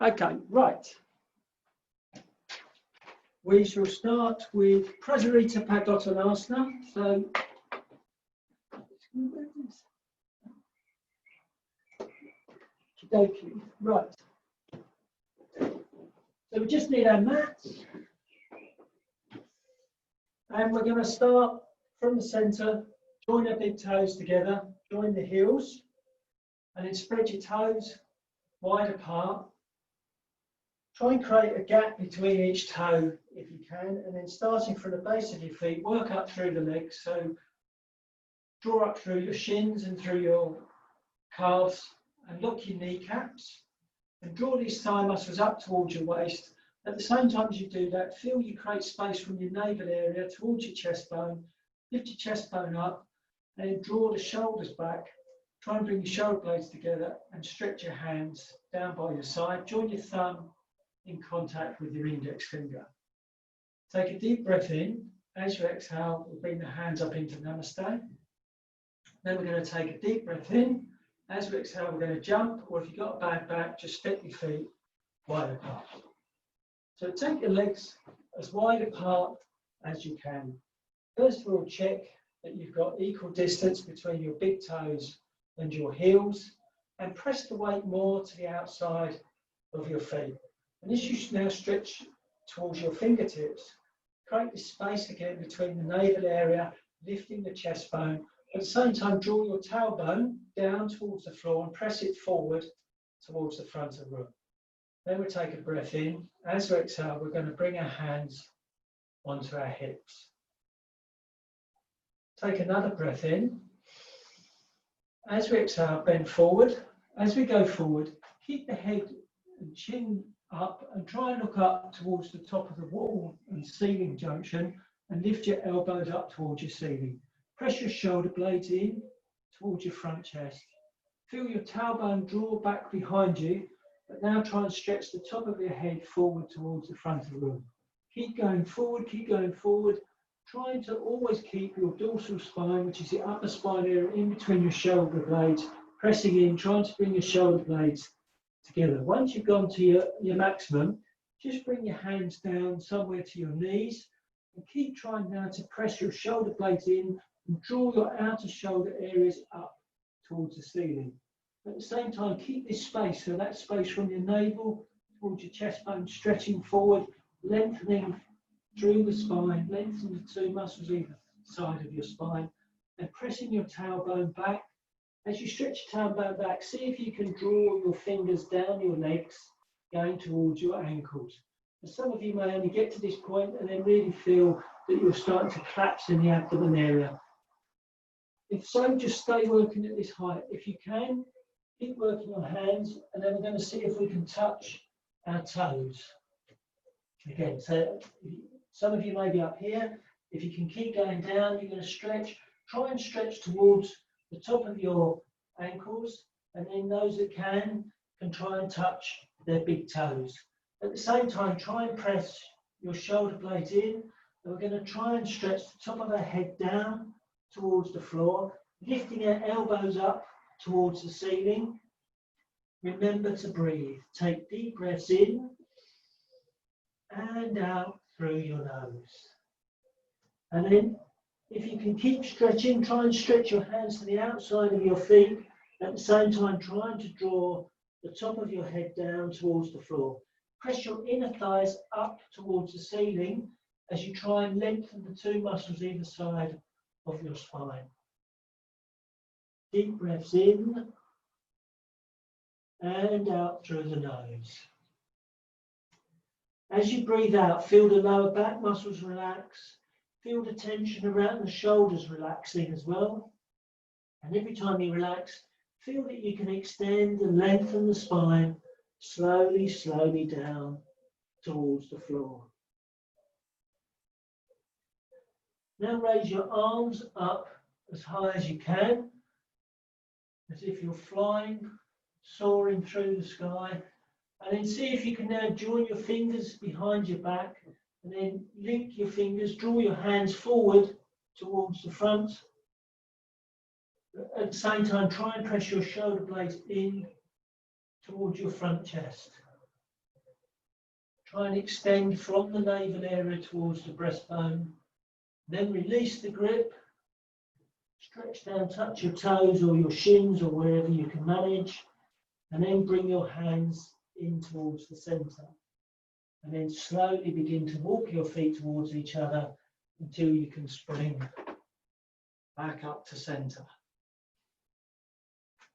Okay, right. We shall start with Prasarita Padottanasana. So, right. So we just need our mats. And we're going to start from the centre, join our big toes together, join the heels, and then spread your toes wide apart. Try and create a gap between each toe if you can, and then starting from the base of your feet, work up through the legs. So draw up through your shins and through your calves, and lock your kneecaps, and draw these thigh muscles up towards your waist. At the same time as you do that, feel you create space from your navel area towards your chest bone. Lift your chest bone up, and then draw the shoulders back. Try and bring your shoulder blades together and stretch your hands down by your side. Join your thumb in contact with your index finger. Take a deep breath in. As you exhale, we'll bring the hands up into Namaste. Then we're going to take a deep breath in. As we exhale, we're going to jump, or if you've got a bad back, just step your feet wide apart. So take your legs as wide apart as you can. First of all, check that you've got equal distance between your big toes and your heels, and press the weight more to the outside of your feet. And as you now stretch towards your fingertips, create this space again between the navel area, lifting the chest bone. At the same time, draw your tailbone down towards the floor and press it forward towards the front of the room. Then we take a breath in. As we exhale, we're going to bring our hands onto our hips. Take another breath in. As we exhale, bend forward. As we go forward, keep the head and chin up and try and look up towards the top of the wall and ceiling junction, and lift your elbows up towards your ceiling. Press your shoulder blades in towards your front chest. Feel your tailbone draw back behind you, but now try and stretch the top of your head forward towards the front of the room. Keep going forward, trying to always keep your dorsal spine, which is the upper spine area, in between your shoulder blades, pressing in, trying to bring your shoulder blades together. Once you've gone to your maximum, just bring your hands down somewhere to your knees, and keep trying now to press your shoulder blades in and draw your outer shoulder areas up towards the ceiling. At the same time, keep this space, so that space from your navel towards your chest bone, stretching forward, lengthening through the spine, lengthen the two muscles either side of your spine, and pressing your tailbone back. As you stretch your tailbone back, see if you can draw your fingers down your legs, going towards your ankles. And some of you may only get to this point and then really feel that you're starting to collapse in the abdomen area. If so, just stay working at this height. If you can, keep working on hands, and then we're going to see if we can touch our toes. Again, so some of you may be up here. If you can keep going down, you're going to stretch. Try and stretch towards the top of your ankles, and then those that can try and touch their big toes. At the same time, try and press your shoulder blades in, and we're going to try and stretch the top of our head down towards the floor, lifting our elbows up towards the ceiling. Remember to breathe. Take deep breaths in and out through your nose. And then, if you can keep stretching, try and stretch your hands to the outside of your feet, at the same time trying to draw the top of your head down towards the floor. Press your inner thighs up towards the ceiling as you try and lengthen the two muscles either side of your spine. Deep breaths in and out through the nose. As you breathe out, feel the lower back muscles relax. Feel the tension around the shoulders relaxing as well. And every time you relax, feel that you can extend and lengthen the spine slowly, slowly down towards the floor. Now raise your arms up as high as you can, as if you're flying, soaring through the sky. And then see if you can now join your fingers behind your back, and then link your fingers, draw your hands forward towards the front. At the same time, try and press your shoulder blades in towards your front chest. Try and extend from the navel area towards the breastbone. Then release the grip. Stretch down, touch your toes or your shins or wherever you can manage. And then bring your hands in towards the centre. And then slowly begin to walk your feet towards each other until you can spring back up to centre.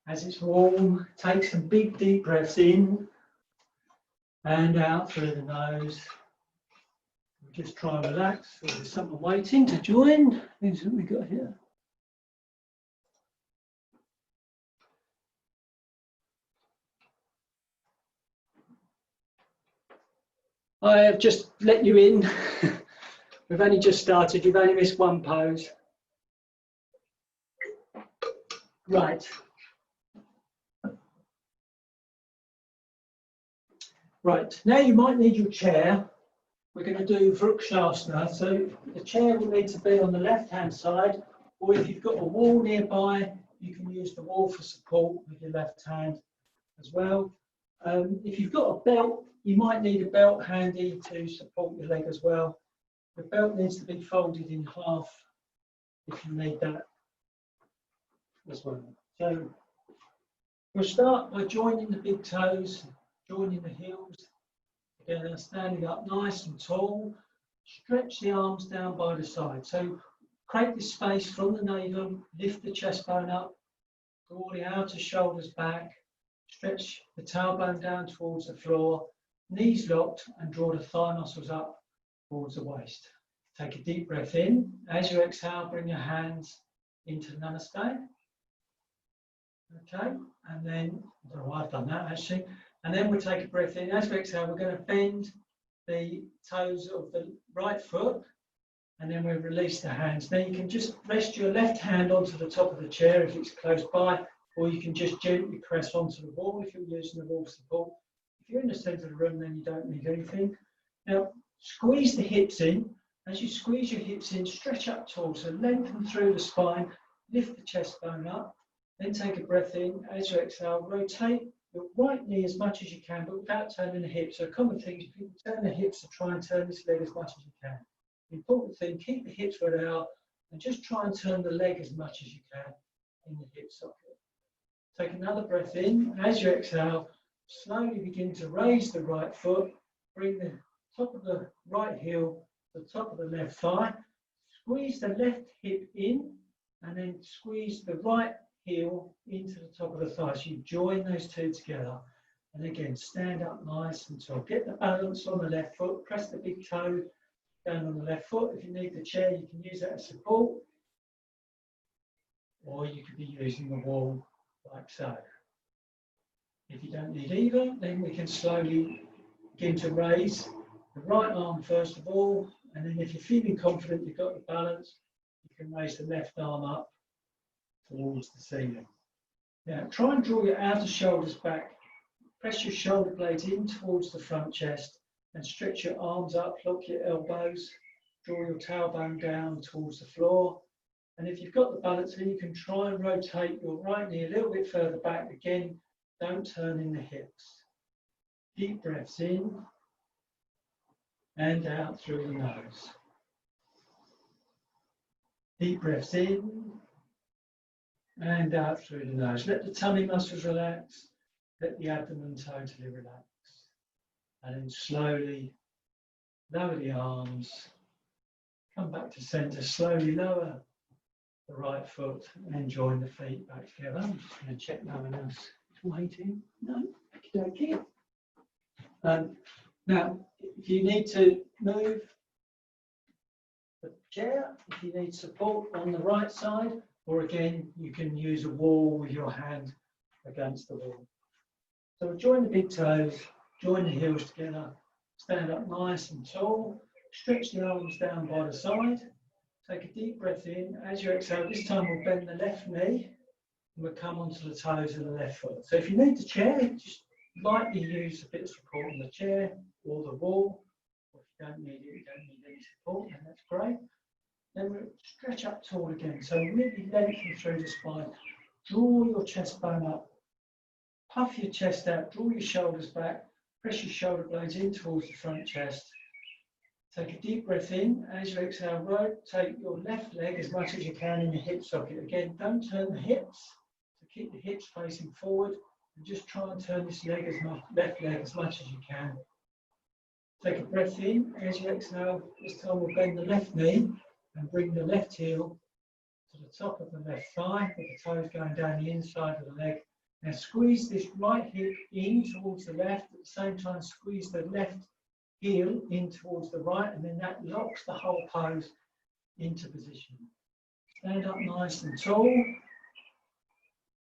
As it's warm, take some big deep breaths in and out through the nose. Just try and relax. So there's someone waiting to join. Who's we got here? I have just let you in. We've only just started. You've only missed one pose. Right. Right. Now you might need your chair. We're going to do Vrukshasana. So the chair will need to be on the left-hand side, or if you've got a wall nearby, you can use the wall for support with your left hand as well. If you've got a belt, you might need a belt handy to support your leg as well. The belt needs to be folded in half if you need that as well. So we'll start by joining the big toes, joining the heels together, standing up nice and tall. Stretch the arms down by the side. So create this space from the navel, lift the chest bone up, draw the outer shoulders back, stretch the tailbone down towards the floor, knees locked, and draw the thigh muscles up towards the waist. Take a deep breath in. As you exhale, bring your hands into Namaste. Okay, and then, I don't know why I've done that actually. And then we'll take a breath in. As we exhale, we're going to bend the toes of the right foot, and then we'll release the hands. Now you can just rest your left hand onto the top of the chair if it's close by, or you can just gently press onto the wall if you're using the wall support. If you're in the centre of the room, then you don't need anything. Now, squeeze the hips in. As you squeeze your hips in, stretch up tall, so lengthen through the spine, lift the chest bone up, then take a breath in. As you exhale, rotate your right knee as much as you can, but without turning the hips. So a common thing is people turn the hips to try and turn this leg as much as you can. The important thing, keep the hips where they are, and just try and turn the leg as much as you can in the hip socket. Take another breath in. As you exhale, slowly begin to raise the right foot, bring the top of the right heel to the top of the left thigh, squeeze the left hip in, and then squeeze the right heel into the top of the thigh. So you join those two together. And again, stand up nice and tall. Get the balance on the left foot, press the big toe down on the left foot. If you need the chair, you can use that as support, or you could be using the wall like so. If you don't need either, then we can slowly begin to raise the right arm first of all, and then if you're feeling confident you've got the balance, you can raise the left arm up towards the ceiling. Now try and draw your outer shoulders back. Press your shoulder blades in towards the front chest and stretch your arms up, lock your elbows, draw your tailbone down towards the floor. And if you've got the balance, then you can try and rotate your right knee a little bit further back. Again, don't turn in the hips. Deep breaths in and out through the nose. Deep breaths in and out through the nose. Let the tummy muscles relax. Let the abdomen totally relax. And then slowly lower the arms. Come back to centre. Slowly lower the right foot and join the feet back together. I'm just going to check no one else is waiting. No, okie dokie. Now, if you need to move the chair, if you need support on the right side, or again, you can use a wall with your hand against the wall. So join the big toes, join the heels together, stand up nice and tall, stretch the arms down by the side. Take a deep breath in. As you exhale, this time we'll bend the left knee and we'll come onto the toes of the left foot. So if you need the chair, just lightly use a bit of support on the chair or the wall. Or if you don't need it, you don't need any support, and that's great. Then we'll stretch up tall again. So really lengthen through the spine. Draw your chest bone up. Puff your chest out. Draw your shoulders back. Press your shoulder blades in towards the front chest. Take a deep breath in. As you exhale, rotate your left leg as much as you can in the hip socket. Again, don't turn the hips. So keep the hips facing forward and just try and turn this leg left leg as much as you can. Take a breath in. As you exhale, this time we'll bend the left knee and bring the left heel to the top of the left thigh with the toes going down the inside of the leg. Now squeeze this right hip in towards the left, at the same time squeeze the left heel in towards the right, and then that locks the whole pose into position. Stand up nice and tall,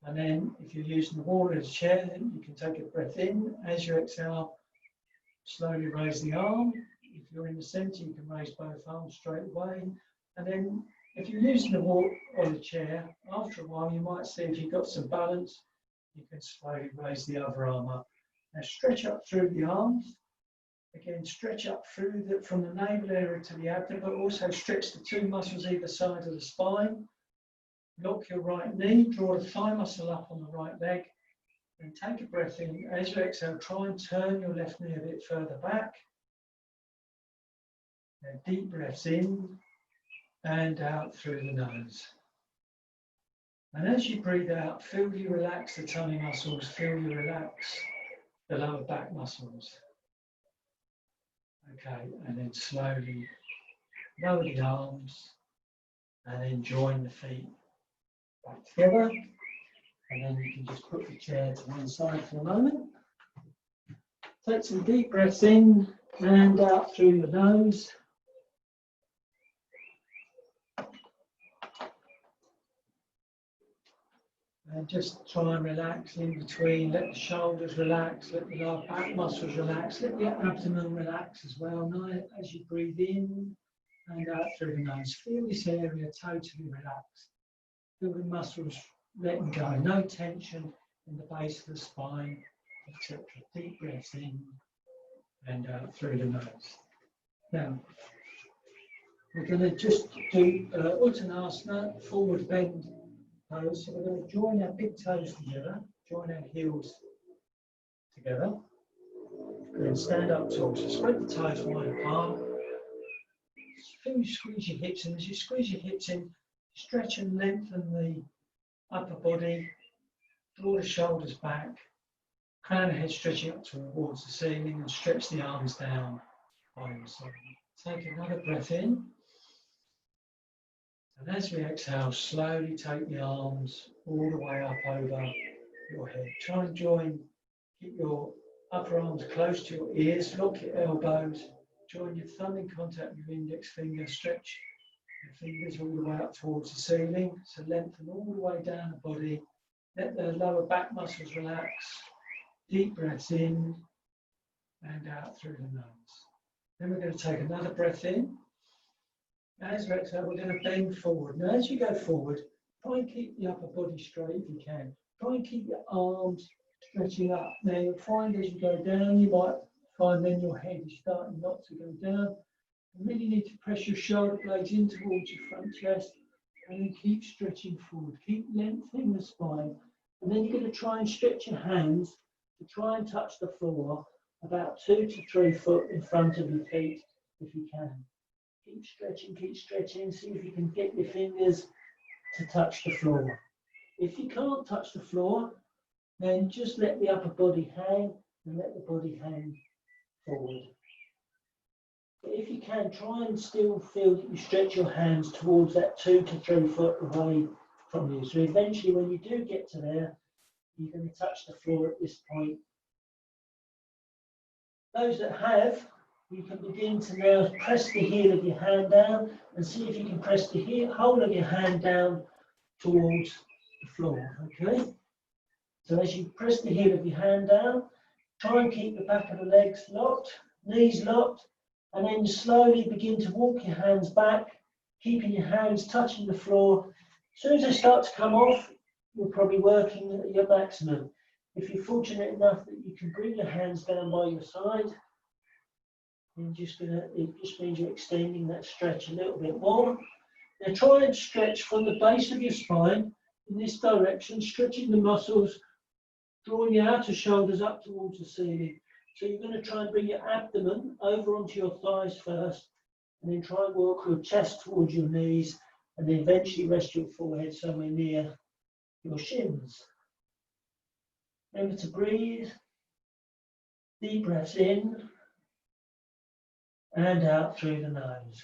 and then if you're using the wall as a chair, then you can take a breath in. As you exhale, slowly raise the arm. If you're in the center, you can raise both arms straight away, and then if you're using the wall or the chair, after a while you might see if you've got some balance, you can slowly raise the other arm up. Now stretch up through the arms. Again, stretch up through from the navel area to the abdomen, but also stretch the two muscles either side of the spine. Lock your right knee, draw the thigh muscle up on the right leg, and take a breath in. As you exhale, try and turn your left knee a bit further back. Now, deep breaths in and out through the nose. And as you breathe out, feel you relax the tummy muscles, feel you relax the lower back muscles. Okay, and then slowly lower the arms and then join the feet back together. And then you can just put the chair to one side for a moment. Take some deep breaths in and out through your nose. And just try and relax in between. Let the shoulders relax, let the lower back muscles relax, let the abdomen relax as well. Now, as you breathe in and out through the nose, feel this area totally relaxed. Feel the muscles letting go, no tension in the base of the spine, etc. Deep breaths in and out through the nose. Now, we're going to just do Uttanasana, forward bend pose. So we're going to join our big toes together, join our heels together, and then stand up tall. So spread the toes wide apart. Feel you squeeze your hips in. As you squeeze your hips in, stretch and lengthen the upper body, draw the shoulders back, crown the head stretching up towards the ceiling, and stretch the arms down by your side. Take another breath in. And as we exhale, slowly take the arms all the way up over your head. Try and keep your upper arms close to your ears, lock your elbows, join your thumb in contact with your index finger, stretch your fingers all the way up towards the ceiling. So lengthen all the way down the body, let the lower back muscles relax. Deep breaths in and out through the nose. Then we're going to take another breath in. As we exhale, we're going to bend forward. Now, as you go forward, try and keep the upper body straight if you can. Try and keep your arms stretching up. Now, you'll find as you go down, you might find then your head is starting not to go down. You really need to press your shoulder blades in towards your front chest and then keep stretching forward. Keep lengthening the spine. And then you're going to try and stretch your hands to try and touch the floor about 2 to 3 foot in front of your feet if you can. Keep stretching, see if you can get your fingers to touch the floor. If you can't touch the floor, then just let the upper body hang and let the body hang forward. But if you can, try and still feel that you stretch your hands towards that 2 to 3 foot away from you. So eventually when you do get to there, you're going to touch the floor at this point. Those that have, you can begin to now press the heel of your hand down and see if you can press the whole of your hand down towards the floor, okay? So as you press the heel of your hand down, try and keep the back of the legs locked, knees locked, and then slowly begin to walk your hands back, keeping your hands touching the floor. As soon as they start to come off, you're probably working at your maximum. If you're fortunate enough that you can bring your hands down by your side, it just means you're extending that stretch a little bit more. Now try and stretch from the base of your spine in this direction, stretching the muscles, drawing your outer shoulders up towards the ceiling. So you're going to try and bring your abdomen over onto your thighs first, and then try and walk your chest towards your knees, and then eventually rest your forehead somewhere near your shins. Remember to breathe. Deep breaths in and out through the nose.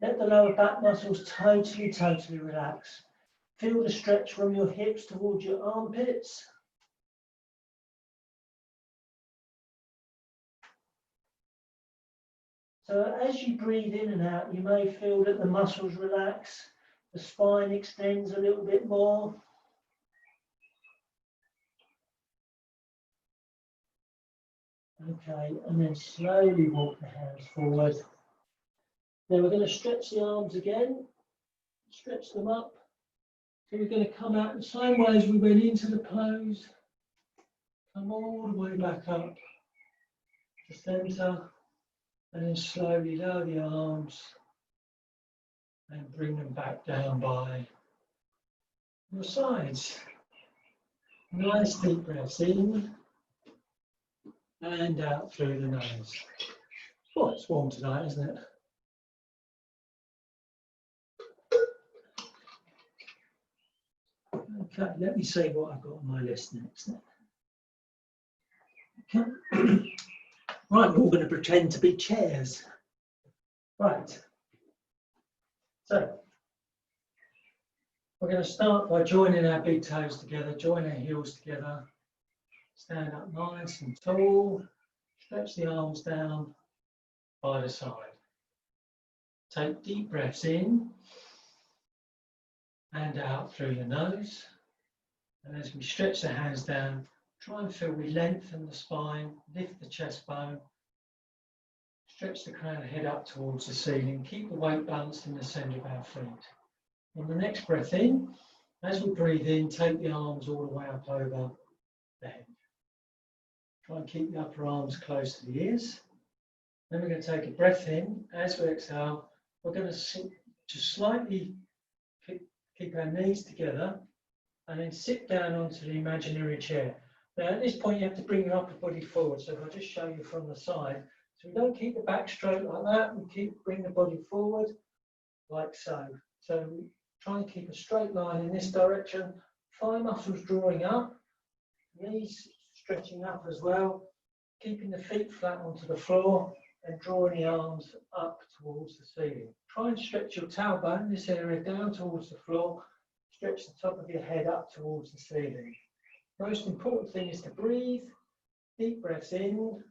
Let the lower back muscles totally relax. Feel the stretch from your hips towards your armpits. So as you breathe in and out, you may feel that the muscles relax, the spine extends a little bit more. Okay, and then slowly walk the hands forward. Now we're going to stretch the arms again, stretch them up. So we're going to come out the same way as we went into the pose. Come all the way back up to centre, and then slowly lower the arms and bring them back down by your sides. Nice deep breaths in and out through the nose. Oh, it's warm tonight, isn't it? Okay, let me see what I've got on my list next. Okay. Right, we're all going to pretend to be chairs. Right. So, we're going to start by joining our big toes together, join our heels together, stand up nice and tall, stretch the arms down by the side. Take deep breaths in and out through the nose. And as we stretch the hands down, try and feel we lengthen the spine, lift the chest bone, stretch the crown of the head up towards the ceiling, keep the weight balanced in the centre of our feet. On the next breath in, as we breathe in, take the arms all the way up over the head. Try and keep the upper arms close to the ears. Then we're going to take a breath in. As we exhale, we're going to just slightly keep our knees together and then sit down onto the imaginary chair. Now at this point you have to bring your upper body forward, so if I just show you from the side. So we don't keep the back straight like that, we bring the body forward like so. So we try and keep a straight line in this direction, thigh muscles drawing up, knees stretching up as well, keeping the feet flat onto the floor and drawing the arms up towards the ceiling. Try and stretch your tailbone, this area, down towards the floor. Stretch the top of your head up towards the ceiling. Most important thing is to breathe, deep breaths in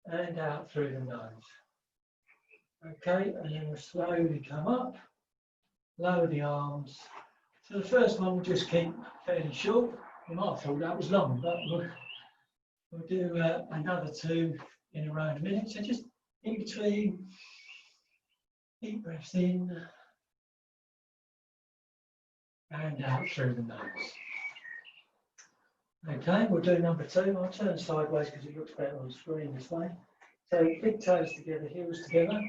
and out through the nose. Okay, and then we'll slowly come up, lower the arms. So the first one we'll just keep fairly short. You might have thought that was long, but we'll do another two in a row in a minute. So just in between, deep breaths in and out through the nose. Okay, we'll do number two. I'll turn sideways because it looks better on the screen this way. So big toes together, heels together.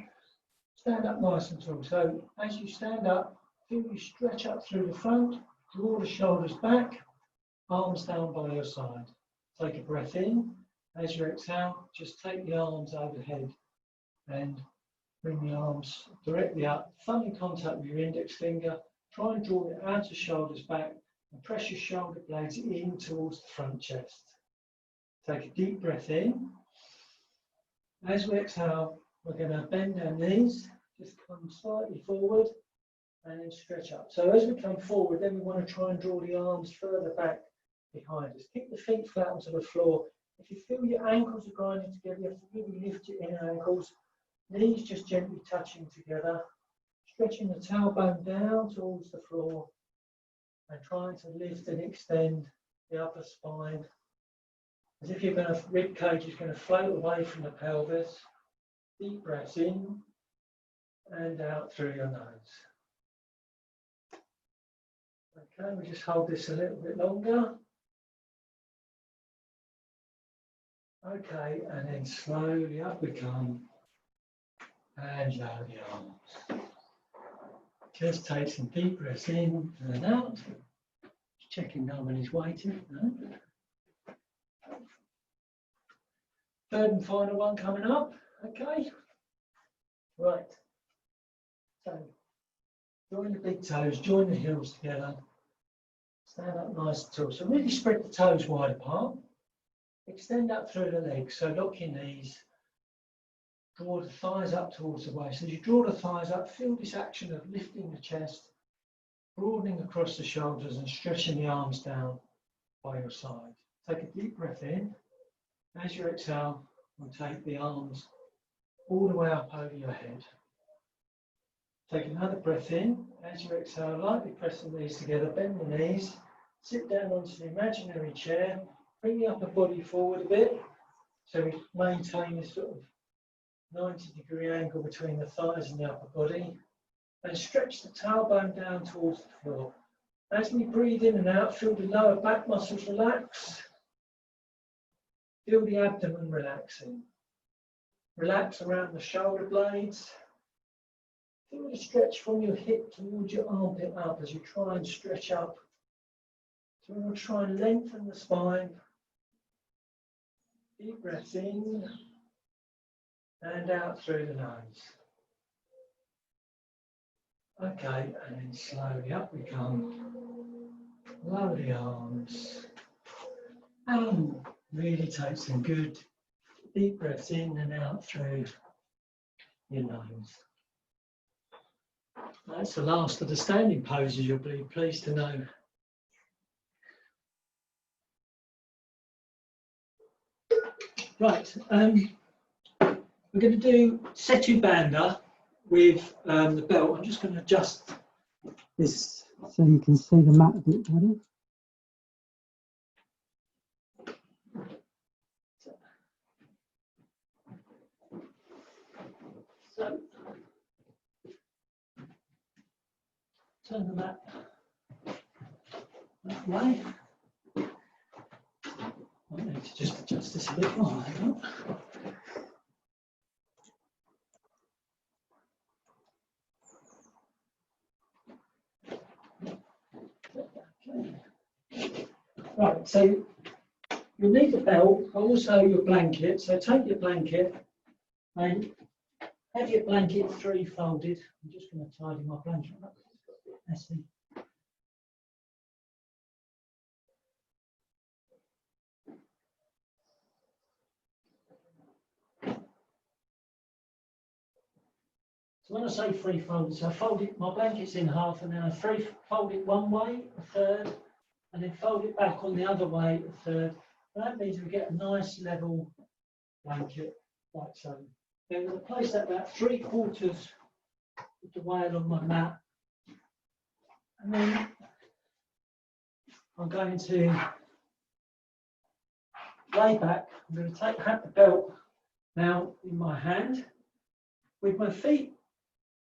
Stand up nice and tall. So as you stand up, feel you stretch up through the front, draw the shoulders back, arms down by your side. Take a breath in. As you exhale, just take the arms overhead and bring the arms directly up, thumb in contact with your index finger. Try and draw the outer shoulders back and press your shoulder blades in towards the front chest. Take a deep breath in. As we exhale, we're going to bend our knees, just come slightly forward and then stretch up. So as we come forward, then we want to try and draw the arms further back behind us. Keep the feet flat onto the floor. If you feel your ankles are grinding together, you have to really lift your inner ankles. Knees just gently touching together. Stretching the tailbone down towards the floor and trying to lift and extend the upper spine. As if you're going to, rib cage is going to float away from the pelvis. Deep breaths in and out through your nose. Okay, we just hold this a little bit longer. Okay, and then slowly up we come and lower the arms. Just take some deep breaths in and out. Checking no one is waiting. No. Third and final one coming up. Okay. Right. So join the big toes, join the heels together. Stand up nice and tall. So really spread the toes wide apart. Extend up through the legs. So lock your knees. Draw the thighs up towards the waist. As you draw the thighs up, feel this action of lifting the chest, broadening across the shoulders and stretching the arms down by your side. Take a deep breath in. As you exhale, we'll take the arms all the way up over your head. Take another breath in. As you exhale, lightly press the knees together, bend the knees, sit down onto the imaginary chair, bring the upper body forward a bit, so we maintain this sort of 90-degree angle between the thighs and the upper body, and stretch the tailbone down towards the floor. As we breathe in and out, feel the lower back muscles relax. Feel the abdomen relaxing. Relax around the shoulder blades. Feel the stretch from your hip towards your armpit up as you try and stretch up. So we'll try and lengthen the spine. Deep breath in and out through the nose. Okay, and then slowly up we come. Lower the arms. And really take some good deep breaths in and out through your nose. That's the last of the standing poses, you'll be pleased to know. Right, we're going to do Setu Bandha with the belt. I'm just going to adjust this so you can see the mat a bit better. So, turn the mat that way. I need to just adjust this a bit more. Hang on. Okay. Right, so you'll need a belt, also your blanket. So take your blanket and have your blanket three-folded. I'm just going to tidy my blanket up. It's got a bit messy. So when I say three-folded, so I fold it, my blanket's in half, and then I fold it one way, a third, and then fold it back on the other way, a third. And that means we get a nice level blanket, like so. Then I'm going to place that about 3/4 of the way along my mat. And then I'm going to lay back. I'm going to have the belt now in my hand with my feet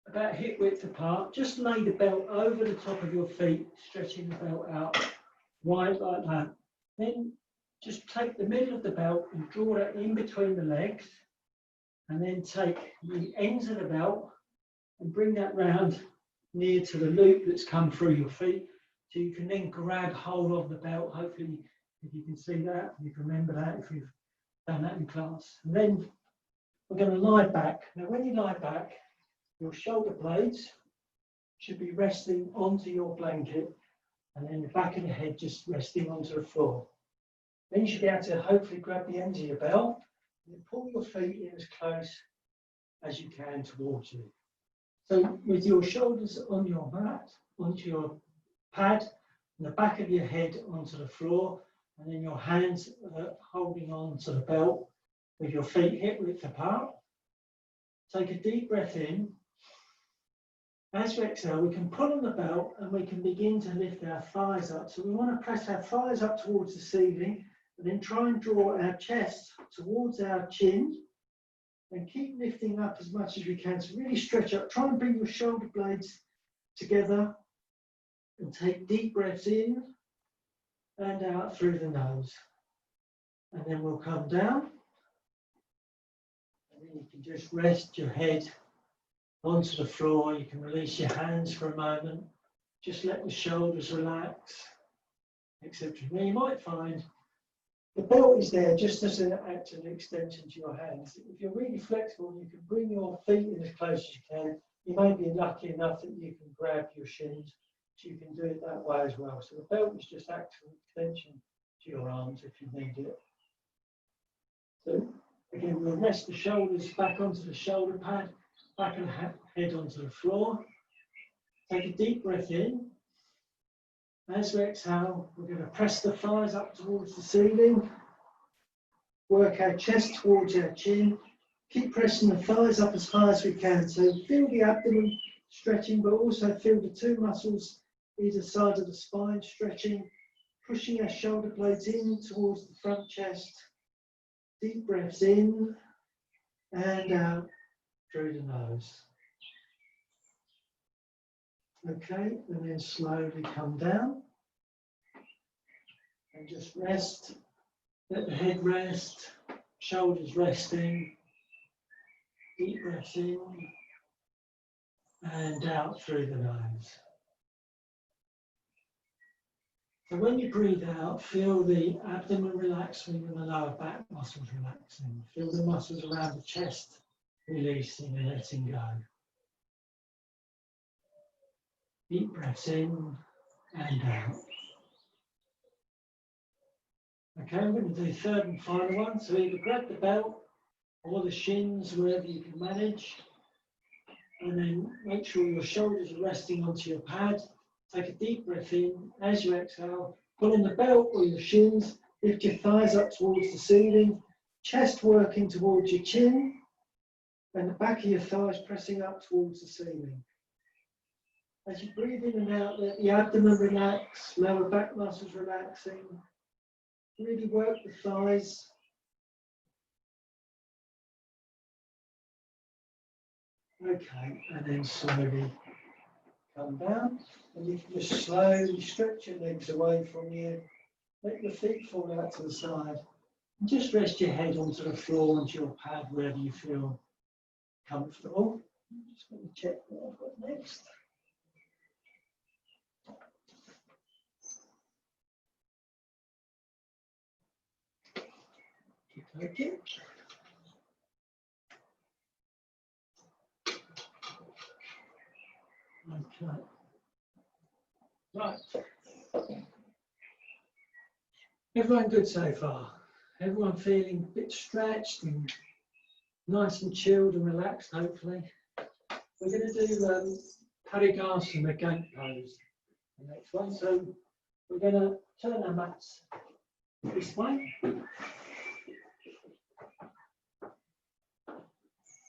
about hip width apart. Just lay the belt over the top of your feet, stretching the belt out wide like that. Then just take the middle of the belt and draw that in between the legs, and then take the ends of the belt and bring that round near to the loop that's come through your feet, so you can then grab hold of the belt. Hopefully, if you can see that, you can remember that if you've done that in class. And then we're going to lie back. Now, when you lie back, your shoulder blades should be resting onto your blanket, and then the back of the head just resting onto the floor. Then you should be able to hopefully grab the ends of your belt and pull your feet in as close as you can towards you. So with your shoulders on your mat, onto your pad, and the back of your head onto the floor, and then your hands holding on to the belt with your feet hip width apart. Take a deep breath in. As we exhale, we can pull on the belt and we can begin to lift our thighs up. So we want to press our thighs up towards the ceiling, and then try and draw our chest towards our chin, and keep lifting up as much as we can. So really stretch up. Try and bring your shoulder blades together and take deep breaths in and out through the nose. And then we'll come down. And then you can just rest your head onto the floor. You can release your hands for a moment. Just let the shoulders relax. etc. Now you might find the belt is there just as an act of extension to your hands. If you're really flexible, you can bring your feet in as close as you can. You may be lucky enough that you can grab your shins, so you can do it that way as well. So the belt is just act of extension to your arms if you need it. So again, we'll rest the shoulders back onto the shoulder pad, back and head onto the floor. Take a deep breath in. As we exhale, we're going to press the thighs up towards the ceiling. Work our chest towards our chin. Keep pressing the thighs up as high as we can. So feel the abdomen stretching, but also feel the two muscles either side of the spine stretching. Pushing our shoulder blades in towards the front chest. Deep breaths in and out through the nose. Okay, and then slowly come down and just rest. Let the head rest, shoulders resting. Deep breaths in and out through the nose. So when you breathe out, feel the abdomen relaxing and the lower back muscles relaxing. Feel the muscles around the chest releasing and letting go. Deep breaths in and out. Okay, I'm going to do third and final one. So either grab the belt or the shins, wherever you can manage. And then make sure your shoulders are resting onto your pad. Take a deep breath in. As you exhale, pull in the belt or your shins. Lift your thighs up towards the ceiling. Chest working towards your chin. And the back of your thighs pressing up towards the ceiling. As you breathe in and out, let the abdomen relax, lower back muscles relaxing. Really work the thighs. Okay, and then slowly come down. And you can just slowly stretch your legs away from you. Let your feet fall out to the side. And just rest your head onto the floor, onto your pad, wherever you feel comfortable. I'm just going to check what I've got next. Okay. Okay. Right. Everyone good so far? Everyone feeling a bit stretched and nice and chilled and relaxed, hopefully. We're going to do Parigasana gate pose, the next one. So we're going to turn our mats this way.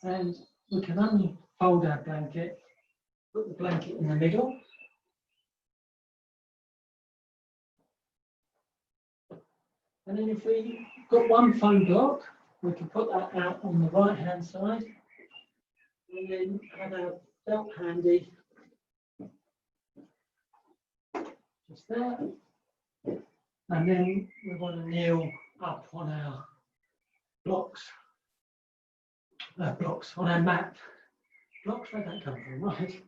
And we can unfold our blanket, put the blanket in the middle. And then if we've got one foam block, we can put that out on the right hand side. And then have our belt handy, just there. And then we want to kneel up on our blocks. On our mat. Blocks, where'd that come from? Right.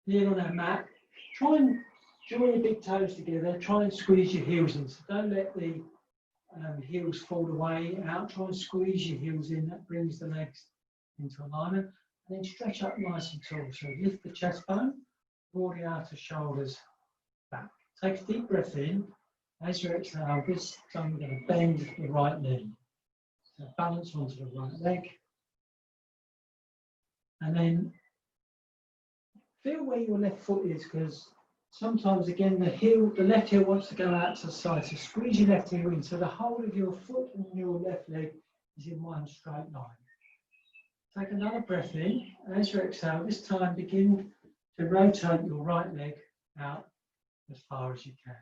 Kneel on our mat. Try and join your big toes together. Try and squeeze your heels in. So don't let the heels fall away out. Try and squeeze your heels in. That brings the legs into alignment. And then stretch up nice and tall. So lift the chest bone, draw the outer shoulders back. Take a deep breath in. As you exhale, this time we're going to bend the right knee. So balance onto the right leg. And then feel where your left foot is, because sometimes again the left heel wants to go out to the side. So squeeze your left heel in. So the whole of your foot and your left leg is in one straight line. Take another breath in. As you exhale, this time begin to rotate your right leg out as far as you can.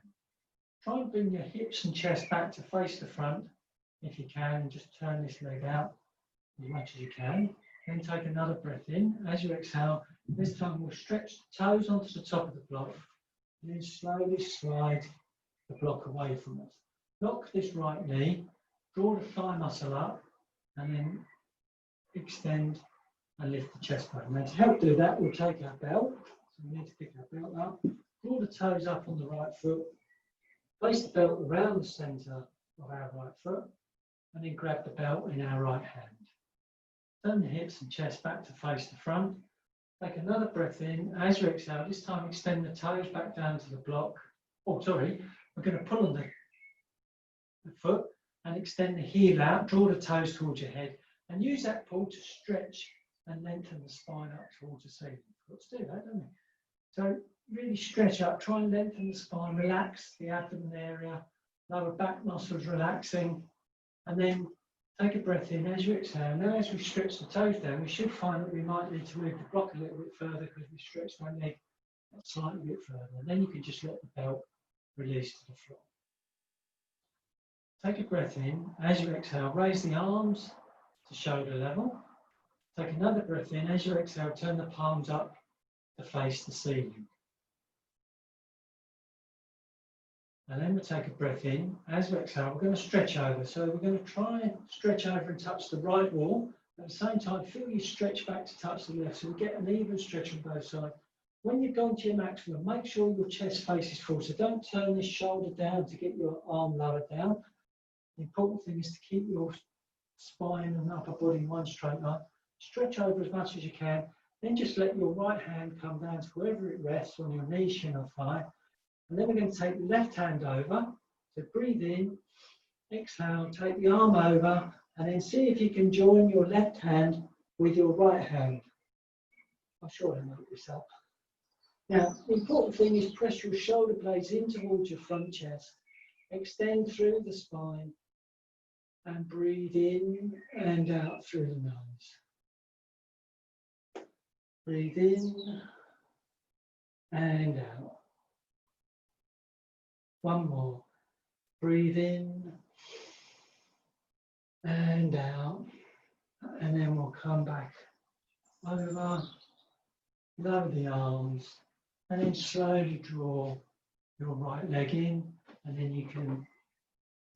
Try and bring your hips and chest back to face the front if you can, and just turn this leg out as much as you can. Then take another breath in. As you exhale, this time we'll stretch the toes onto the top of the block and then slowly slide the block away from us. Lock this right knee, draw the thigh muscle up, and then extend and lift the chest bone. Now to help do that, we'll take our belt. So we need to pick our belt up, draw the toes up on the right foot, Place the belt around the centre of our right foot and then grab the belt in our right hand. Turn the hips and chest back to face the front. Take another breath in. As you exhale, this time extend the toes back down to the block. Oh, sorry, we're going to pull on the foot and extend the heel out, draw the toes towards your head and use that pull to stretch and lengthen the spine up towards the ceiling. Let's do that, don't we? So really stretch up, try and lengthen the spine, relax the abdomen area, lower back muscles relaxing, and then take a breath in as you exhale. Now as we stretch the toes down, we should find that we might need to move the block a little bit further because we stretched our leg a slightly bit further. And then you can just let the belt release to the floor. Take a breath in. As you exhale, raise the arms to shoulder level. Take another breath in. As you exhale, turn the palms up to face the ceiling. And then we'll take a breath in. As we exhale, we're going to stretch over. So we're going to try and stretch over and touch the right wall. At the same time, feel you stretch back to touch the left. So we get an even stretch on both sides. When you've gone to your maximum, make sure your chest faces forward. So don't turn this shoulder down to get your arm lower down. The important thing is to keep your spine and upper body in one straight line. Stretch over as much as you can. Then just let your right hand come down to wherever it rests on your knee, shin or thigh. And then we're going to take the left hand over. So breathe in, exhale, take the arm over, and then see if you can join your left hand with your right hand. I'm sure I'll make this up. Now, the important thing is press your shoulder blades in towards your front chest. Extend through the spine and breathe in and out through the nose. Breathe in and out. One more. Breathe in and out. And then we'll come back over, lower the arms, and then slowly draw your right leg in. And then you can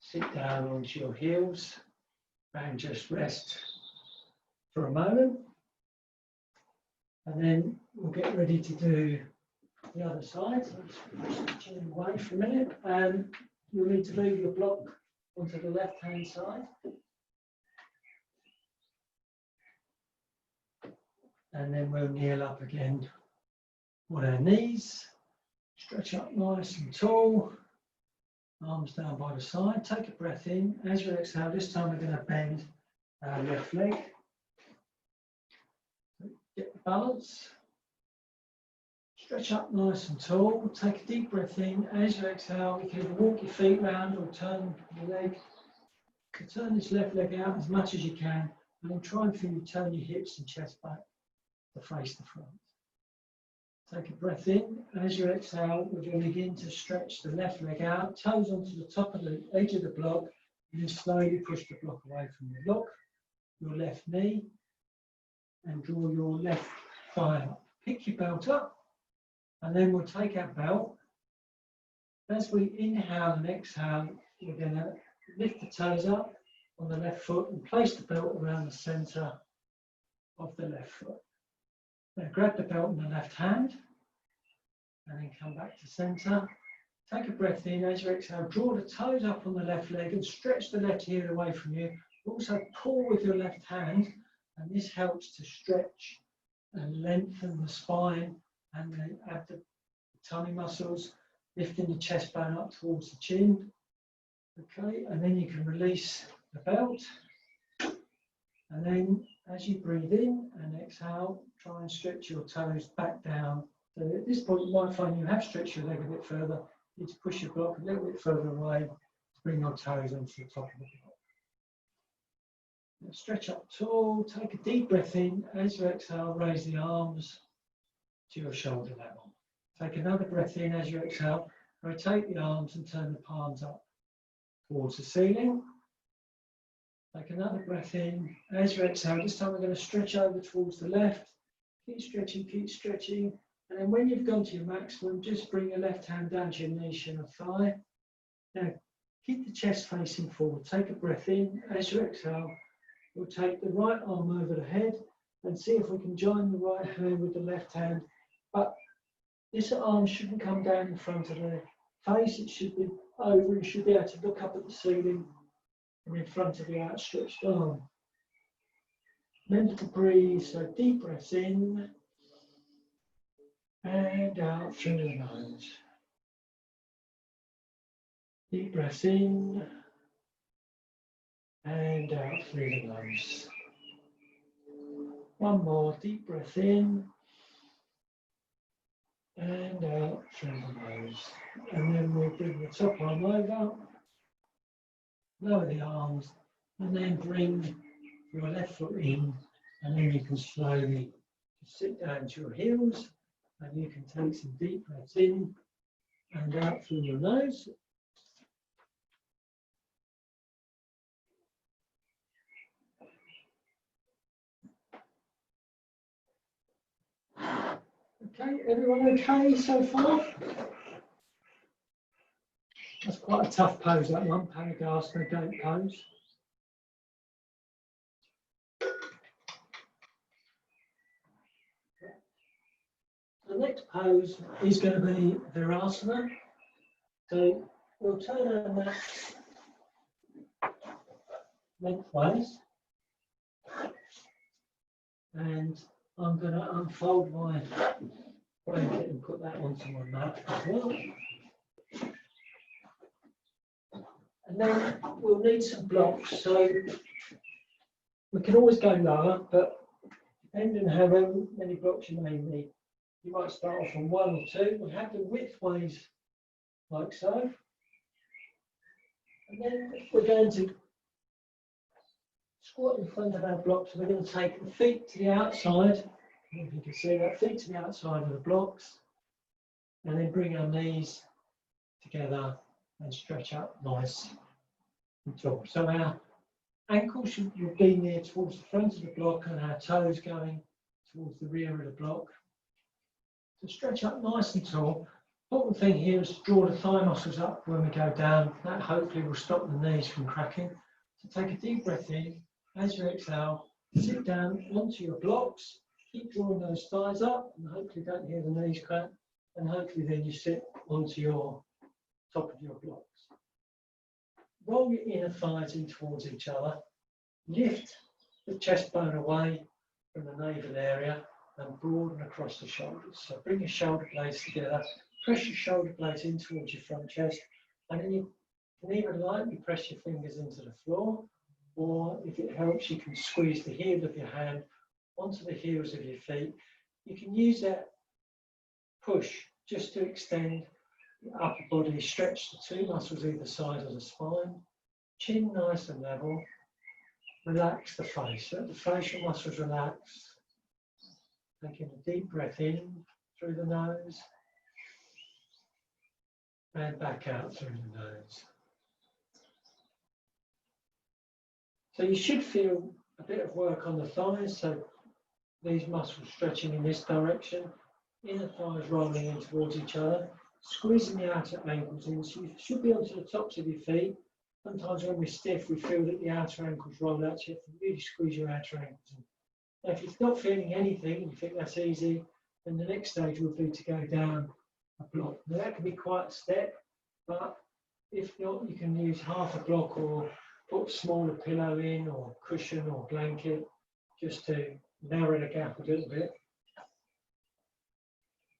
sit down onto your heels and just rest for a moment. And then we'll get ready to do the other side. So let's switch it away for a minute. And you'll need to move your block onto the left-hand side. And then we'll kneel up again on our knees. Stretch up nice and tall. Arms down by the side. Take a breath in. As you exhale, this time we're going to bend our left leg. Get the balance. Stretch up nice and tall. Take a deep breath in. As you exhale, you can either walk your feet round or turn your leg. You can turn this left leg out as much as you can, and then try and feel you turn your hips and chest back to face the front. Take a breath in. As you exhale, we're going to begin to stretch the left leg out, toes onto the top of the edge of the block, and then slowly push the block away from you. Lock your left knee and draw your left thigh up. Pick your belt up, and then we'll take our belt. As we inhale and exhale, we're going to lift the toes up on the left foot and place the belt around the centre of the left foot. Now grab the belt in the left hand and then come back to centre. Take a breath in. As you exhale, draw the toes up on the left leg and stretch the left heel away from you. Also pull with your left hand, and this helps to stretch and lengthen the spine and then add the tummy muscles, lifting the chest bone up towards the chin. Okay, and then you can release the belt. And then as you breathe in and exhale, try and stretch your toes back down. So at this point, you might find you have stretched your leg a bit further. You need to push your block a little bit further away to bring your toes onto the top of the block. Now stretch up tall, take a deep breath in. As you exhale, raise the arms to your shoulder level. Take another breath in. As you exhale, rotate the arms and turn the palms up towards the ceiling. Take another breath in. As you exhale, this time we're going to stretch over towards the left. Keep stretching, keep stretching. And then when you've gone to your maximum, just bring your left hand down to your knee, shin or thigh. Now, keep the chest facing forward. Take a breath in. As you exhale, we'll take the right arm over the head and see if we can join the right hand with the left hand. But this arm shouldn't come down in front of the face. It should be over, you should be able to look up at the ceiling from in front of the outstretched arm. Remember to breathe, so deep breaths in and out through the nose. Deep breaths in and out through the nose. One more, deep breath in and out through the nose. And then we'll bring the top arm over, lower the arms, and then bring your left foot in, and then you can slowly sit down to your heels, and you can take some deep breaths in and out through your nose. Okay, everyone okay so far? That's quite a tough pose, that one, Panagasana gate pose. The next pose is going to be Virasana. So we'll turn our mat lengthways. And I'm going to unfold my blanket and put that onto my mat as well. And then we'll need some blocks. So we can always go lower, but depending on how many blocks you may need, you might start off on 1 or 2. We'll have them widthways like so. And then we're going to squat in front of our blocks. We're going to take the feet to the outside. If you can see that, feet to the outside of the blocks. And then bring our knees together and stretch up nice and tall. So our ankles should be near towards the front of the block and our toes going towards the rear of the block. So stretch up nice and tall. Important thing here is to draw the thigh muscles up when we go down. That hopefully will stop the knees from cracking. So take a deep breath in. As you exhale, sit down onto your blocks. Keep drawing those thighs up and hopefully don't hear the knees crack. And hopefully then you sit onto your top of your blocks. Roll your inner thighs in towards each other. Lift the chest bone away from the navel area and broaden across the shoulders. So bring your shoulder blades together. Press your shoulder blades in towards your front chest. And then you can either lightly press your fingers into the floor, or if it helps, you can squeeze the heel of your hand onto the heels of your feet. You can use that push just to extend the upper body, stretch the 2 muscles either side of the spine, chin nice and level, relax the face, let the facial muscles relax, taking a deep breath in through the nose and back out through the nose. So you should feel a bit of work on the thighs, so these muscles stretching in this direction, inner thighs rolling in towards each other, squeezing the outer ankles in, so you should be onto the tops of your feet. Sometimes when we're stiff, we feel that the outer ankles roll out, so you have to really squeeze your outer ankles in. Now, if you're not feeling anything, and you think that's easy, then the next stage would be to go down a block. Now that can be quite a step, but if not, you can use half a block or put a smaller pillow in or cushion or blanket just to narrow the gap a little bit.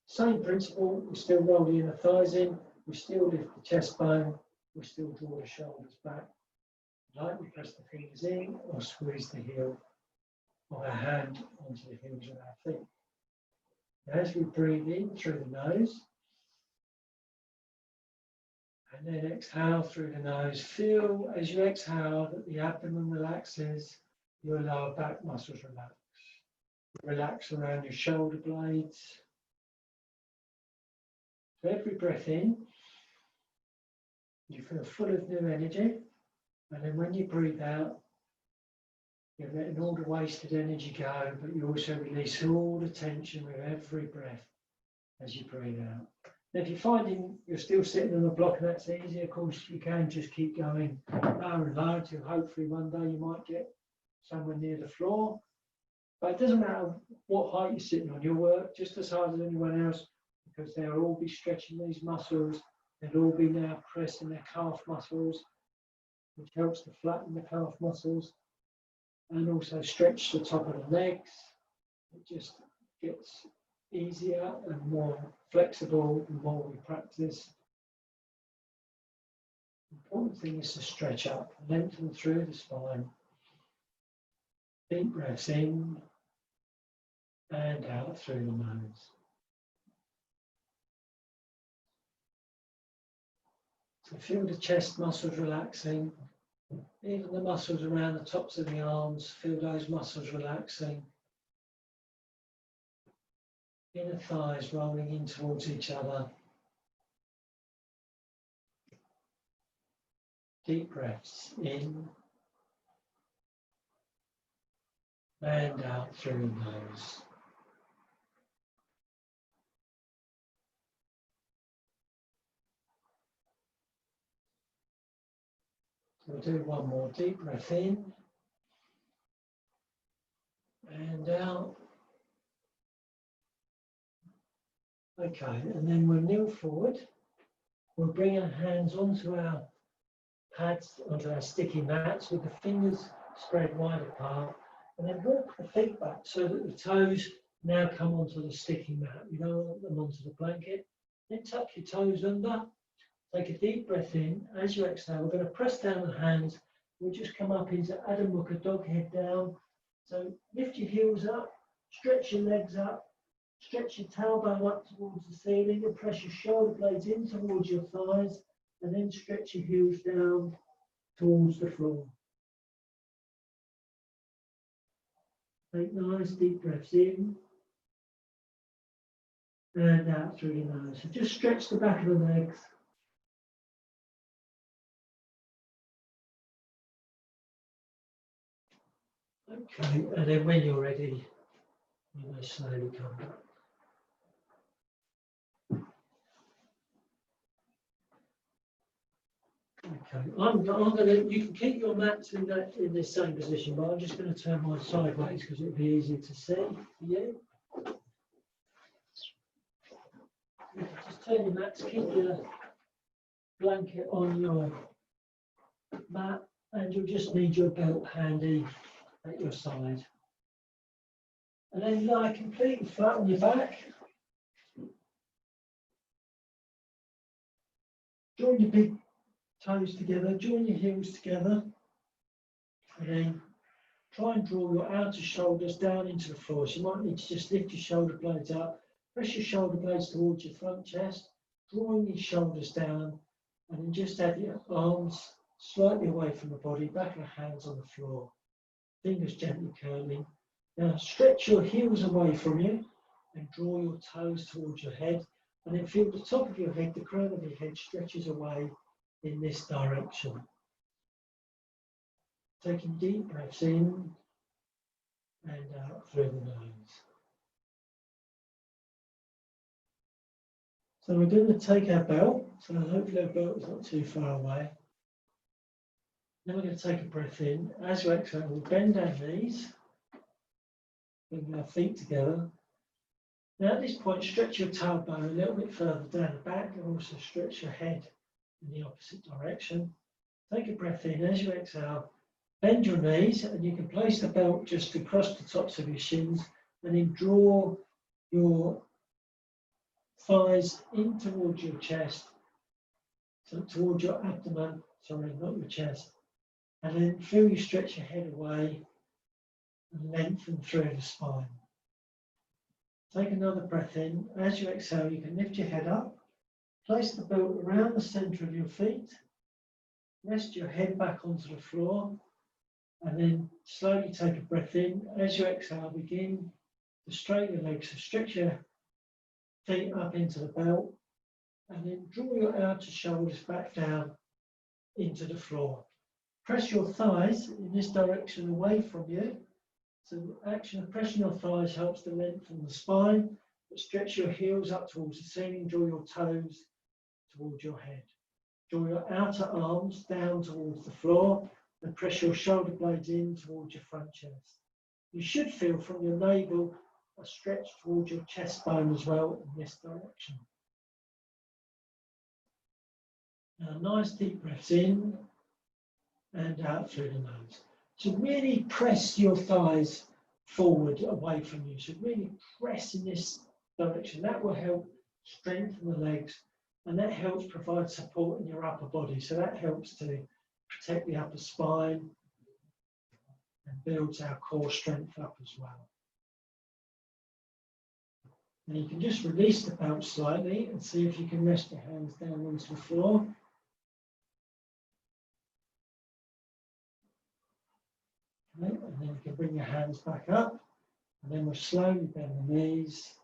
Same principle, we still roll the inner thighs in, we still lift the chest bone, we still draw the shoulders back. Lightly press the fingers in or squeeze the heel of our hand onto the heels of our feet. Now, as we breathe in through the nose, and then exhale through the nose, feel as you exhale that the abdomen relaxes, your lower back muscles relax. Relax around your shoulder blades. So every breath in, you feel full of new energy, and then when you breathe out, you're letting all the wasted energy go, but you also release all the tension with every breath as you breathe out. Now, if you're finding you're still sitting on a block and that's easy, of course, you can just keep going lower and lower till hopefully one day you might get somewhere near the floor. But it doesn't matter what height you're sitting on, you'll work just as hard as anyone else because they'll all be stretching these muscles They'll all be now pressing their calf muscles, which helps to flatten the calf muscles and also stretch the top of the legs. It just gets easier and more flexible the more we practice. The important thing is to stretch up, lengthen through the spine. Deep breaths in and out through the nose. So feel the chest muscles relaxing, even the muscles around the tops of the arms, feel those muscles relaxing. Inner thighs rolling in towards each other. Deep breaths in and out through the nose. We'll do one more deep breath in and out. Okay, and then we'll kneel forward. We'll bring our hands onto our pads, onto our sticky mats with the fingers spread wide apart, and then walk the feet back so that the toes now come onto the sticky mat. You don't want them onto the blanket. Then tuck your toes under. Take a deep breath in. As you exhale, we're going to press down the hands. We'll just come up into Adho Mukha, dog head down. So lift your heels up, stretch your legs up, stretch your tailbone up towards the ceiling, and press your shoulder blades in towards your thighs, and then stretch your heels down towards the floor. Take nice deep breaths in and out through your nose. So just stretch the back of the legs. Okay, and then when you're ready, you may slowly come back. Okay, I'm gonna. You can keep your mats in this same position, but I'm just going to turn mine sideways because it'll be easier to see for you. Just turn your mats. Keep your blanket on your mat, and you'll just need your belt handy at your side. And then lie completely flat on your back. Join your big toes together, join your heels together, and then try and draw your outer shoulders down into the floor. So you might need to just lift your shoulder blades up, press your shoulder blades towards your front chest, drawing your shoulders down, and then just have your arms slightly away from the body, back of the hands on the floor, fingers gently curling. Now stretch your heels away from you and draw your toes towards your head, and then feel the top of your head, the crown of your head stretches away in this direction. Taking deep breaths in and out through the nose. So we're going to take our belt, so hopefully our belt is not too far away. Then we're going to take a breath in. As we exhale, we'll bend our knees, bring our feet together. Now at this point, stretch your tailbone a little bit further down the back and also stretch your head in the opposite direction. Take a breath in. As you exhale, bend your knees, and you can place the belt just across the tops of your shins, and then draw your thighs in towards your chest, so towards your abdomen, sorry, not your chest. And then feel you stretch your head away and lengthen through the spine. Take another breath in. As you exhale, you can lift your head up, place the belt around the center of your feet, rest your head back onto the floor, and then slowly take a breath in. As you exhale, begin to straighten your legs. So stretch your feet up into the belt, and then draw your outer shoulders back down into the floor. Press your thighs in this direction away from you. So the action of pressing your thighs helps to lengthen the spine, but stretch your heels up towards the ceiling, draw your toes towards your head. Draw your outer arms down towards the floor and press your shoulder blades in towards your front chest. You should feel from your navel a stretch towards your chest bone as well in this direction. Now, nice deep breaths in and out through the nose. So really press your thighs forward away from you. So really press in this direction. That will help strengthen the legs, and that helps provide support in your upper body. So that helps to protect the upper spine and builds our core strength up as well. And you can just release the belt slightly and see if you can rest your hands down onto the floor. Okay, and then you can bring your hands back up, and then we'll slowly bend the knees,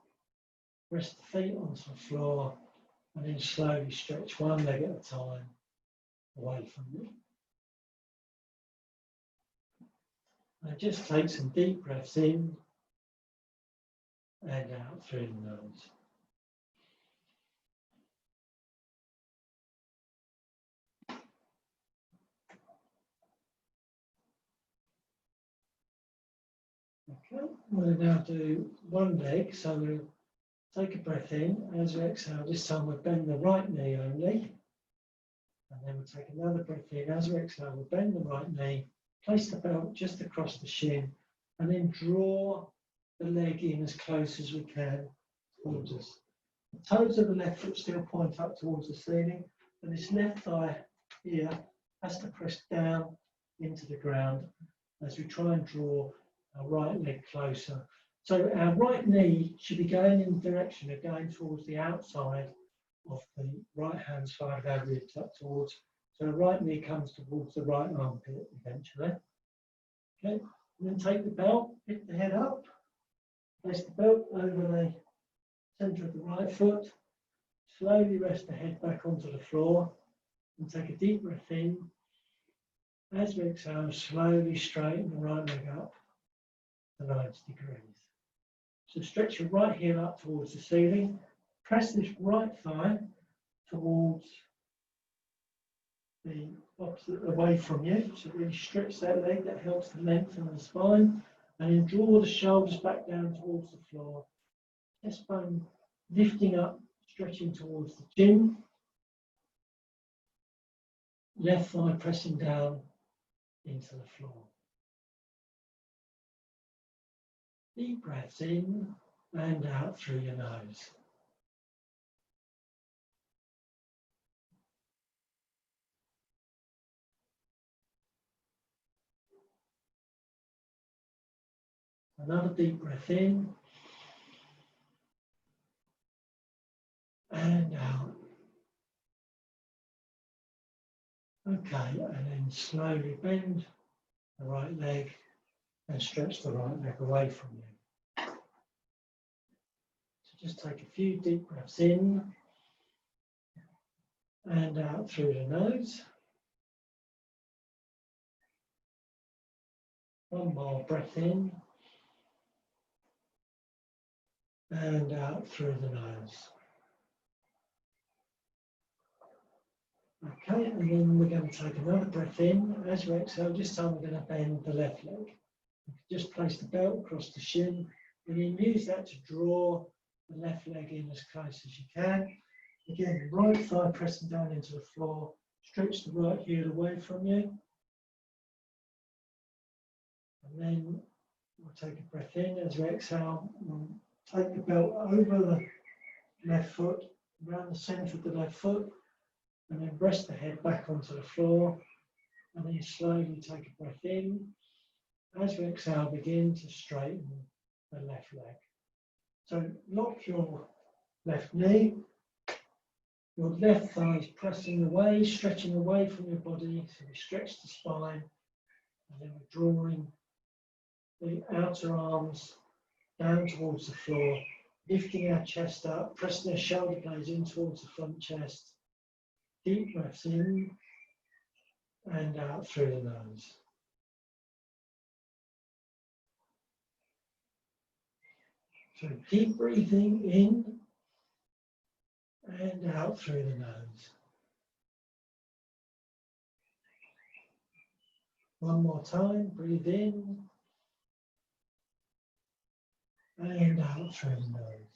rest the feet onto the floor, and then slowly stretch one leg at a time away from you. Now just take some deep breaths in and out through the nose. Okay, we'll now do one leg, so we'll take a breath in. As we exhale, this time we'll bend the right knee only. And then we'll take another breath in. As we exhale, we'll bend the right knee, place the belt just across the shin, and then draw the leg in as close as we can towards us. The toes of the left foot still point up towards the ceiling, and this left thigh here has to press down into the ground as we try and draw our right leg closer. So our right knee should be going in the direction of going towards the outside of the right hand side of our ribs up towards. So the right knee comes towards the right armpit eventually. Okay, and then take the belt, pick the head up, place the belt over the centre of the right foot, slowly rest the head back onto the floor, and take a deep breath in. As we exhale, slowly straighten the right leg up to 90 degrees. So stretch your right heel up towards the ceiling, press this right thigh towards the opposite away from you. So really stretch that leg, that helps to lengthen the spine, and then draw the shoulders back down towards the floor. Chest bone lifting up, stretching towards the chin. Left thigh pressing down into the floor. Deep breaths in and out through your nose. Another deep breath in and out. Okay, and then slowly bend the right leg and stretch the right leg away from you. So just take a few deep breaths in and out through the nose. One more breath in and out through the nose. Okay, and then we're going to take another breath in. As we exhale, this time we're going to bend the left leg. Just place the belt across the shin, and then use that to draw the left leg in as close as you can. Again, right thigh pressing down into the floor. Stretch the right heel away from you. And then we'll take a breath in. As we exhale, we'll take the belt over the left foot, around the centre of the left foot, and then rest the head back onto the floor. And then slowly take a breath in. As we exhale, begin to straighten the left leg. So lock your left knee. Your left thigh is pressing away, stretching away from your body. So we stretch the spine, and then we're drawing the outer arms down towards the floor, lifting our chest up, pressing our shoulder blades in towards the front chest. Deep breaths in and out through the nose. So keep breathing in and out through the nose. One more time, breathe in and out through the nose.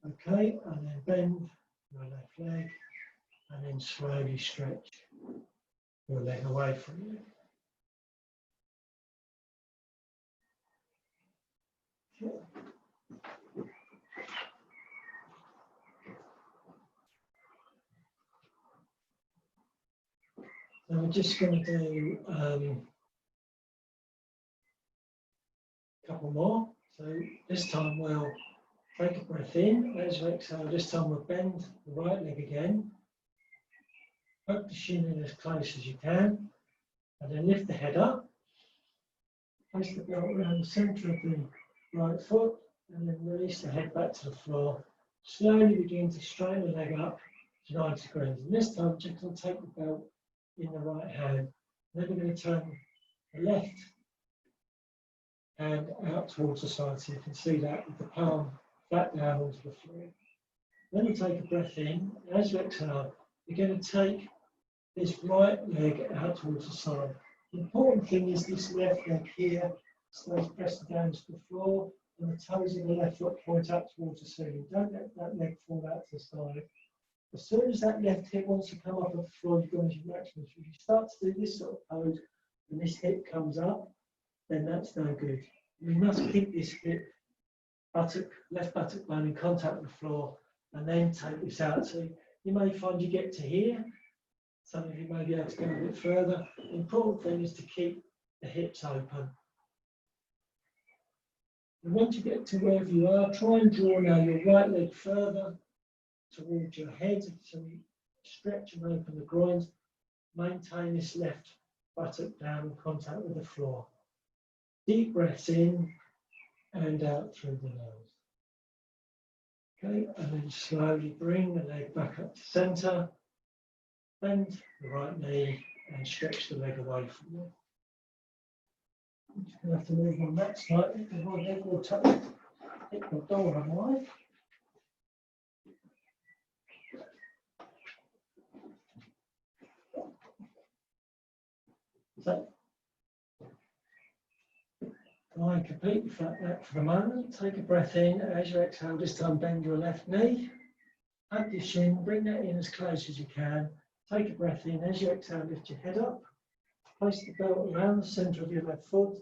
Okay, and then bend your left leg and then slowly stretch your leg away from you. So we're just going to do a couple more. So this time we'll take a breath in. As we exhale, this time we'll bend the right leg again. Poke the shin in as close as you can. And then lift the head up. Place the belt around the centre of the right foot. And then release the head back to the floor. Slowly begin to straighten the leg up to 90 degrees. And this time, just going to take the belt in the right hand. Then we're going to turn the left hand out towards the side, so you can see that with the palm flat down onto the floor. Then we take a breath in. As you exhale, you're going to take this right leg out towards the side. The important thing is this left leg here stays pressed down to the floor, and the toes of the left foot point up towards the ceiling. Don't let that leg fall out to the side. As soon as that left hip wants to come up off the floor, you've gone into your maximum. If you start to do this sort of pose and this hip comes up, then that's no good. We must keep this hip, left buttock bone in contact with the floor, and then take this out. So you may find you get to here. Some of you may be able to go a bit further. The important thing is to keep the hips open. And once you get to wherever you are, try and draw now your right leg further towards your head, so you stretch and open the groins. Maintain this left buttock down in contact with the floor. Deep breaths in and out through the nose. Okay, and then slowly bring the leg back up to centre. Bend the right knee and stretch the leg away from you. I'm just going to have to move my mat slightly because my leg will touch hit the door otherwise. So, lie completely flat back for the moment. Take a breath in. As you exhale, this time bend your left knee. Hug your shin, bring that in as close as you can. Take a breath in. As you exhale, lift your head up. Place the belt around the centre of your left foot,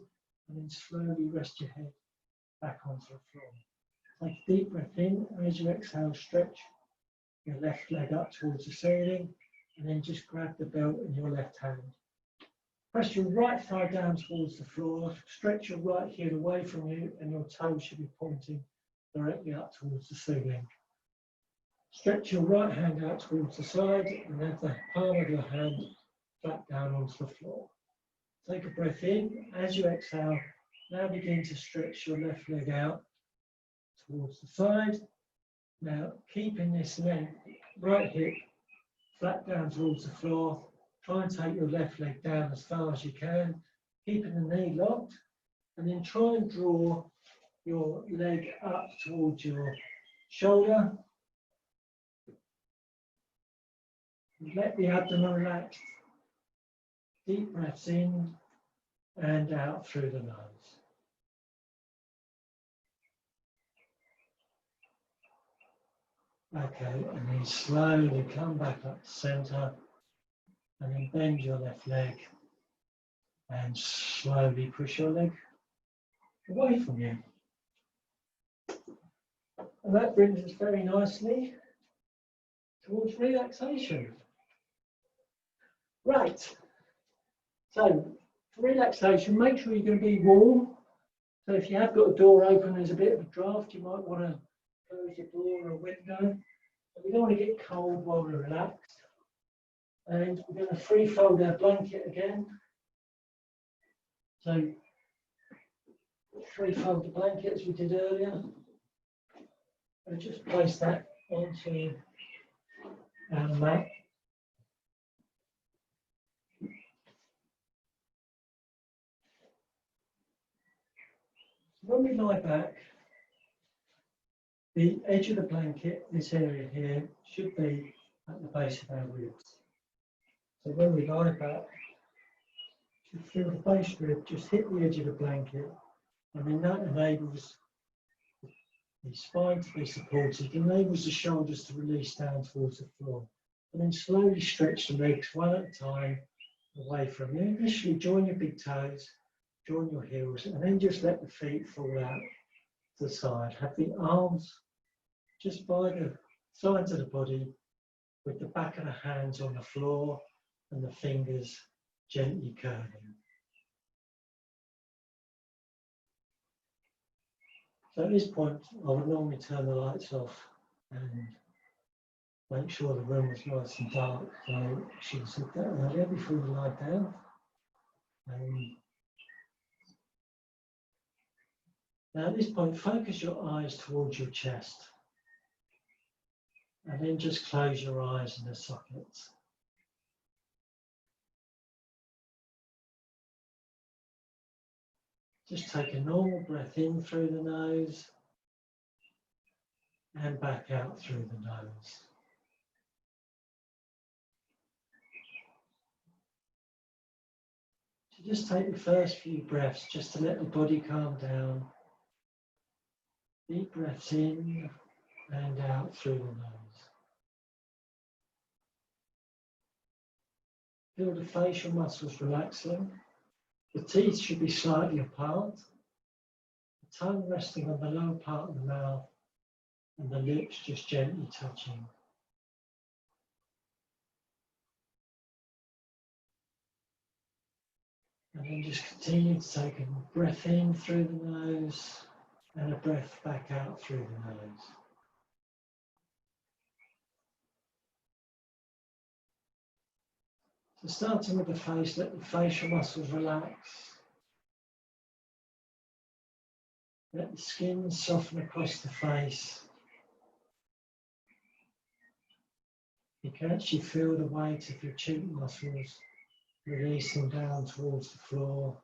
and then slowly rest your head back onto the floor. Take a deep breath in. As you exhale, stretch your left leg up towards the ceiling, and then just grab the belt in your left hand. Press your right thigh down towards the floor, stretch your right heel away from you, and your toes should be pointing directly up towards the ceiling. Stretch your right hand out towards the side and have the palm of your hand flat down onto the floor. Take a breath in. As you exhale, now begin to stretch your left leg out towards the side. Now, keeping this leg, right hip flat down towards the floor. Try and take your left leg down as far as you can, keeping the knee locked, and then try and draw your leg up towards your shoulder. Let the abdomen relax. Deep breaths in and out through the nose. Okay, and then slowly come back up to centre. And then bend your left leg and slowly push your leg away from you. And that brings us very nicely towards relaxation. Right. So for relaxation, make sure you're going to be warm. So if you have got a door open, there's a bit of a draft, you might want to close the door or a window. But we don't want to get cold while we're relaxed. And we're going to free fold our blanket again. So free fold the blanket as we did earlier. And just place that onto our mat. When we lie back, the edge of the blanket, this area here, should be at the base of our ribs. So when we lie back, you feel the base rib just hit the edge of the blanket, and then that enables the spine to be supported, enables the shoulders to release down towards the floor. And then slowly stretch the legs one at a time away from you. Initially join your big toes, join your heels, and then just let the feet fall out to the side. Have the arms just by the sides of the body with the back of the hands on the floor and the fingers gently curving. So at this point, I would normally turn the lights off and make sure the room was nice and dark. So I should have said that earlier before you lie down. Now at this point, focus your eyes towards your chest. And then just close your eyes in the sockets. Just take a normal breath in through the nose and back out through the nose. So just take the first few breaths just to let the body calm down. Deep breaths in and out through the nose. Feel the facial muscles relaxing. The teeth should be slightly apart. The tongue resting on the lower part of the mouth and the lips just gently touching. And then just continue to take a breath in through the nose and a breath back out through the nose. So starting with the face, let the facial muscles relax. Let the skin soften across the face. You can actually feel the weight of your cheek muscles releasing down towards the floor.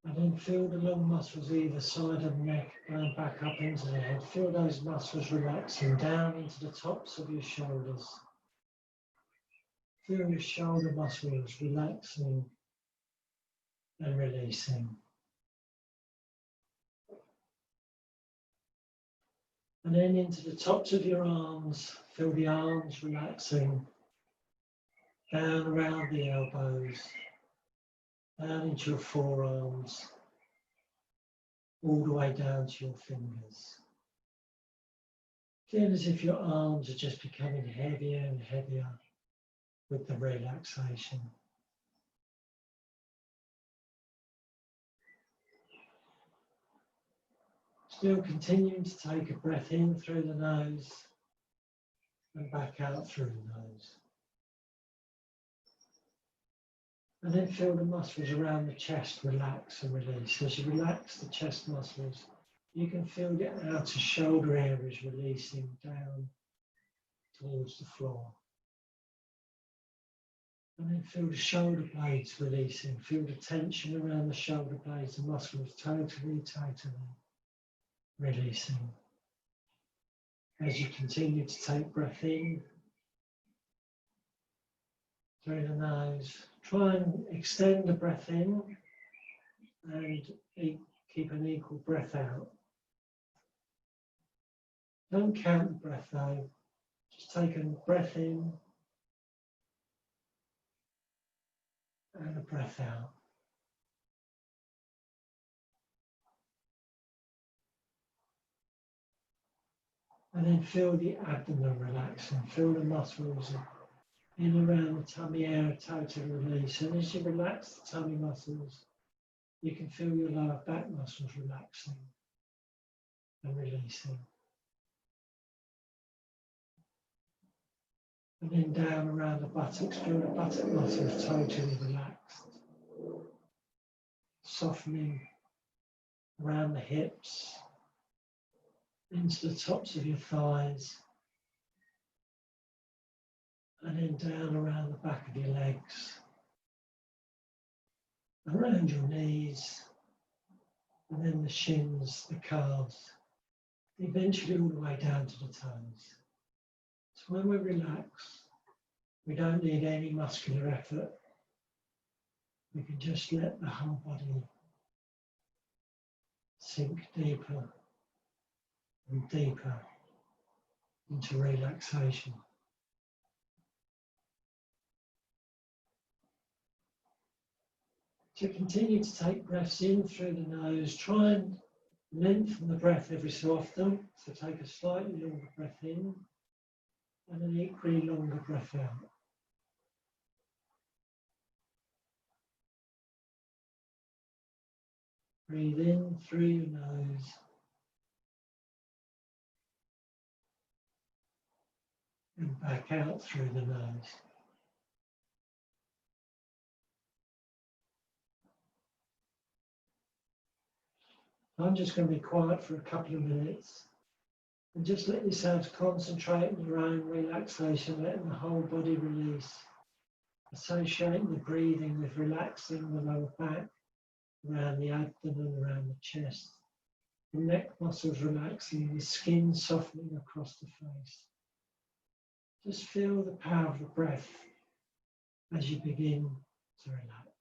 And then feel the long muscles either side of the neck going back up into the head. Feel those muscles relaxing down into the tops of your shoulders. Feel your shoulder muscles relaxing and releasing. And then into the tops of your arms. Feel the arms relaxing down around the elbows. Down into your forearms, all the way down to your fingers. Feel as if your arms are just becoming heavier and heavier with the relaxation. Still continuing to take a breath in through the nose and back out through the nose. And then feel the muscles around the chest relax and release. As you relax the chest muscles, you can feel the outer shoulder areas releasing down towards the floor. And then feel the shoulder blades releasing. Feel the tension around the shoulder blades, the muscles totally releasing. As you continue to take breath in through the nose, try and extend the breath in and keep an equal breath out. Don't count the breath though, just take a breath in and a breath out. And then feel the abdomen relaxing, feel the muscles in around the tummy area totally release. And as you relax the tummy muscles, you can feel your lower back muscles relaxing and releasing. And then down around the buttocks, feel the buttock muscles totally relaxed. Softening around the hips, into the tops of your thighs, and then down around the back of your legs, around your knees, and then the shins, the calves, eventually all the way down to the toes. So when we relax, we don't need any muscular effort. We can just let the whole body sink deeper and deeper into relaxation. So continue to take breaths in through the nose. Try and lengthen the breath every so often. So take a slightly longer breath in and an equally longer breath out. Breathe in through your nose. And back out through the nose. I'm just going to be quiet for a couple of minutes and just let yourselves concentrate on your own relaxation, letting the whole body release. Associating the breathing with relaxing the lower back, around the abdomen, around the chest. The neck muscles relaxing, the skin softening across the face. Just feel the power of the breath as you begin to relax.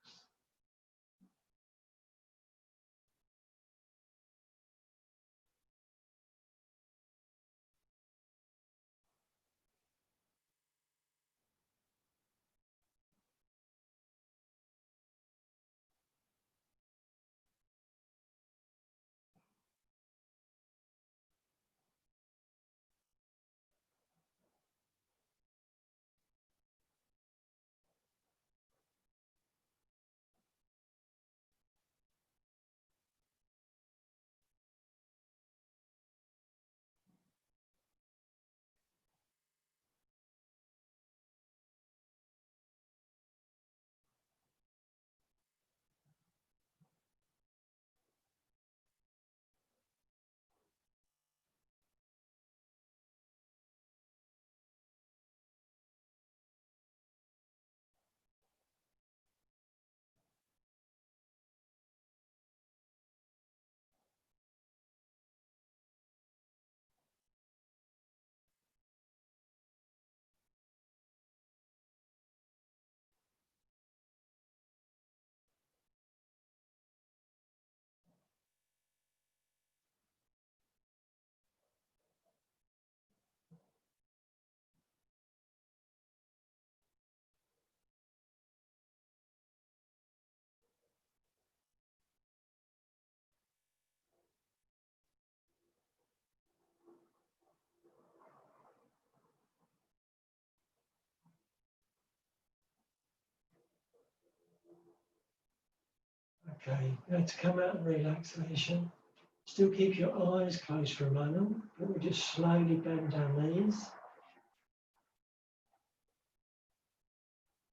Okay, going to come out of relaxation. Still keep your eyes closed for a moment, but we'll just slowly bend our knees.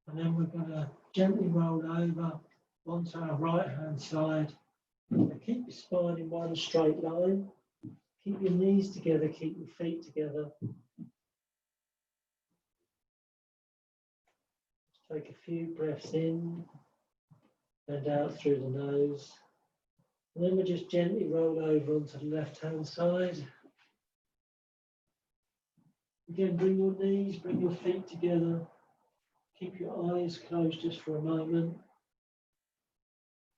And then we're going to gently roll over onto our right hand side. Keep your spine in one straight line. Keep your knees together, keep your feet together. Take a few breaths in and out through the nose. And then we'll just gently roll over onto the left hand side. Again, bring your knees, bring your feet together. Keep your eyes closed just for a moment.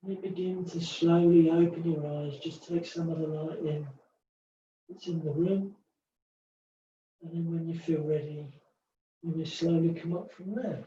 And then begin to slowly open your eyes. Just take some of the light in that's in the room. And then when you feel ready, you may slowly come up from there.